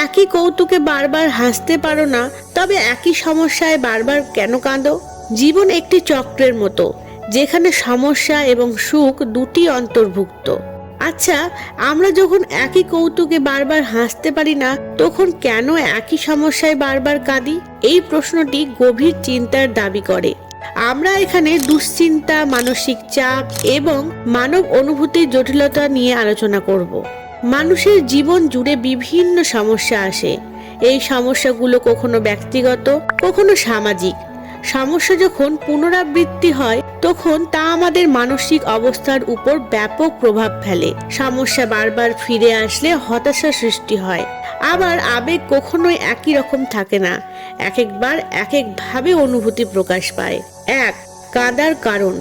একই কৌতুকে বারবার হাসতে পারো না, তবে একই সমস্যায় বারবার কেন কাঁদো? জীবন একটি চক্রের মতো, যেখানে সমস্যা এবং সুখ দুটি অন্তর্ভুক্ত। আচ্ছা, আমরা যখন একই কৌতুকে বারবার হাসতে পারি না, তখন কেন একই সমস্যায় বারবার কাঁদি? এই প্রশ্নটি গভীর চিন্তার দাবি করে। আমরা এখানে দুশ্চিন্তা, মানসিক চাপ এবং মানব অনুভূতির জটিলতা নিয়ে আলোচনা করব। মানুষের জীবন জুড়ে বিভিন্ন সমস্যা আসে। এই সমস্যাগুলো কখনো ব্যক্তিগত, কখনো সামাজিক। সমস্যা যখন পুনরাবৃত্তি হয়, তখন তা আমাদের মানসিক অবস্থার উপর ব্যাপক প্রভাব ফেলে। সমস্যা বারবার ফিরে আসলে হতাশা সৃষ্টি হয়। আবার আবেগ কখনোই একই রকম থাকে না, এক একবার এক একভাবে অনুভূতি প্রকাশ পায়। 1. কাঁদার কারণ।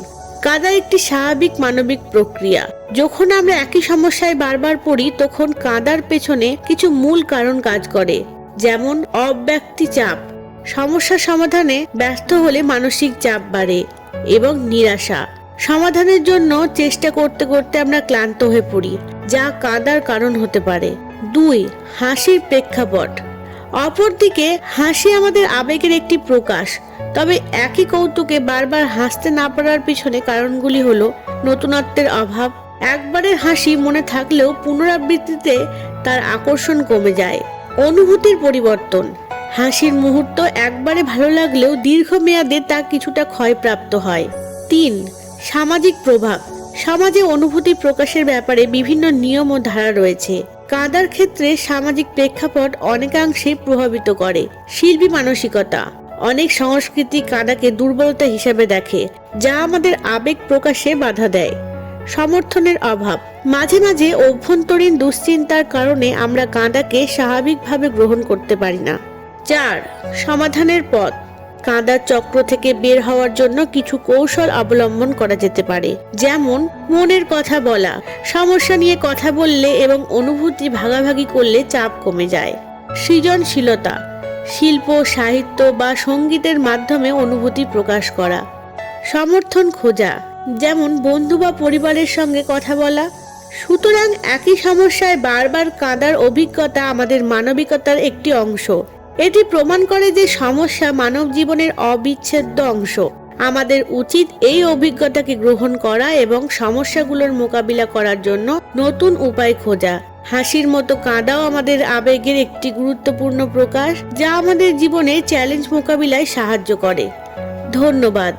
কাঁদা একটি স্বাভাবিক মানবিক প্রক্রিয়া। যখন আমরা একই সমস্যায় বারবার পড়ি, তখন কাঁদার পেছনে কিছু মূল কারণ কাজ করে। যেমন অব্যক্তি চাপ, সমস্যা সমাধানে ব্যস্ত হলে মানসিক চাপ বাড়ে, এবং নিরাশা, সমাধানের জন্য চেষ্টা করতে করতে আমরা ক্লান্ত হয়ে পড়ি, যা কাঁদার কারণ হতে পারে। 2. হাসির প্রেক্ষাপট। অপরদিকে হাসি আমাদের আবেগের একটি প্রকাশ, তবে একই কৌতুকে বারবার হাসতে না পারার পিছনে কারণগুলি হলো নতুনত্বের অভাব। একবারের হাসি মনে থাকলেও পুনরাবৃত্তিতে তার আকর্ষণ কমে যায়। অনুভূতির পরিবর্তন। হাসির মুহূর্ত একবারে ভালো লাগলেও দীর্ঘমেয়াদে তা কিছুটা ক্ষয়প্রাপ্ত হয়। 3. সামাজিক প্রভাব। সমাজে অনুভূতি প্রকাশের ব্যাপারে বিভিন্ন নিয়ম ও ধারা রয়েছে। কাঁদার ক্ষেত্রে সামাজিক প্রেক্ষাপট অনেকাংশে প্রভাবিত করে। শিল্পী মানসিকতা। অনেক সংস্কৃতি কাঁদাকে দুর্বলতা হিসেবে দেখে, যা আমাদের আবেগ প্রকাশে বাধা দেয়। সমর্থনের অভাব। মাঝে মাঝে অভ্যন্তরীণ দুশ্চিন্তার কারণে আমরা কাঁদাকে স্বাভাবিকভাবে গ্রহণ করতে পারি না। 4. সমাধানের পথ। কাঁদার চক্র থেকে বের হওয়ার জন্য কিছু কৌশল অবলম্বন করা যেতে পারে, যেমন মনের কথা বলা। সমস্যা নিয়ে কথা বললে এবং অনুভূতি ভাগাভাগি করলে চাপ কমে যায়। সৃজনশীলতা। শিল্প, সাহিত্য বা সঙ্গীতের মাধ্যমে অনুভূতি প্রকাশ করা। সমর্থন খোঁজা, যেমন বন্ধু বা পরিবারের সঙ্গে কথা বলা। সুতরাং একই সমস্যায় বারবার কাঁদার অভিজ্ঞতা আমাদের মানবিকতার একটি অংশ। এটি প্রমাণ করে যে সমস্যা মানব জীবনের অবিচ্ছেদ্য অংশ। আমাদের উচিত এই অভিজ্ঞতাকে গ্রহণ করা এবং সমস্যাগুলোর মোকাবিলা করার জন্য নতুন উপায় খোঁজা। হাসির মতো কাঁদাও আমাদের আবেগের একটি গুরুত্বপূর্ণ প্রকাশ, যা আমাদের জীবনে চ্যালেঞ্জ মোকাবিলায় সাহায্য করে। ধন্যবাদ।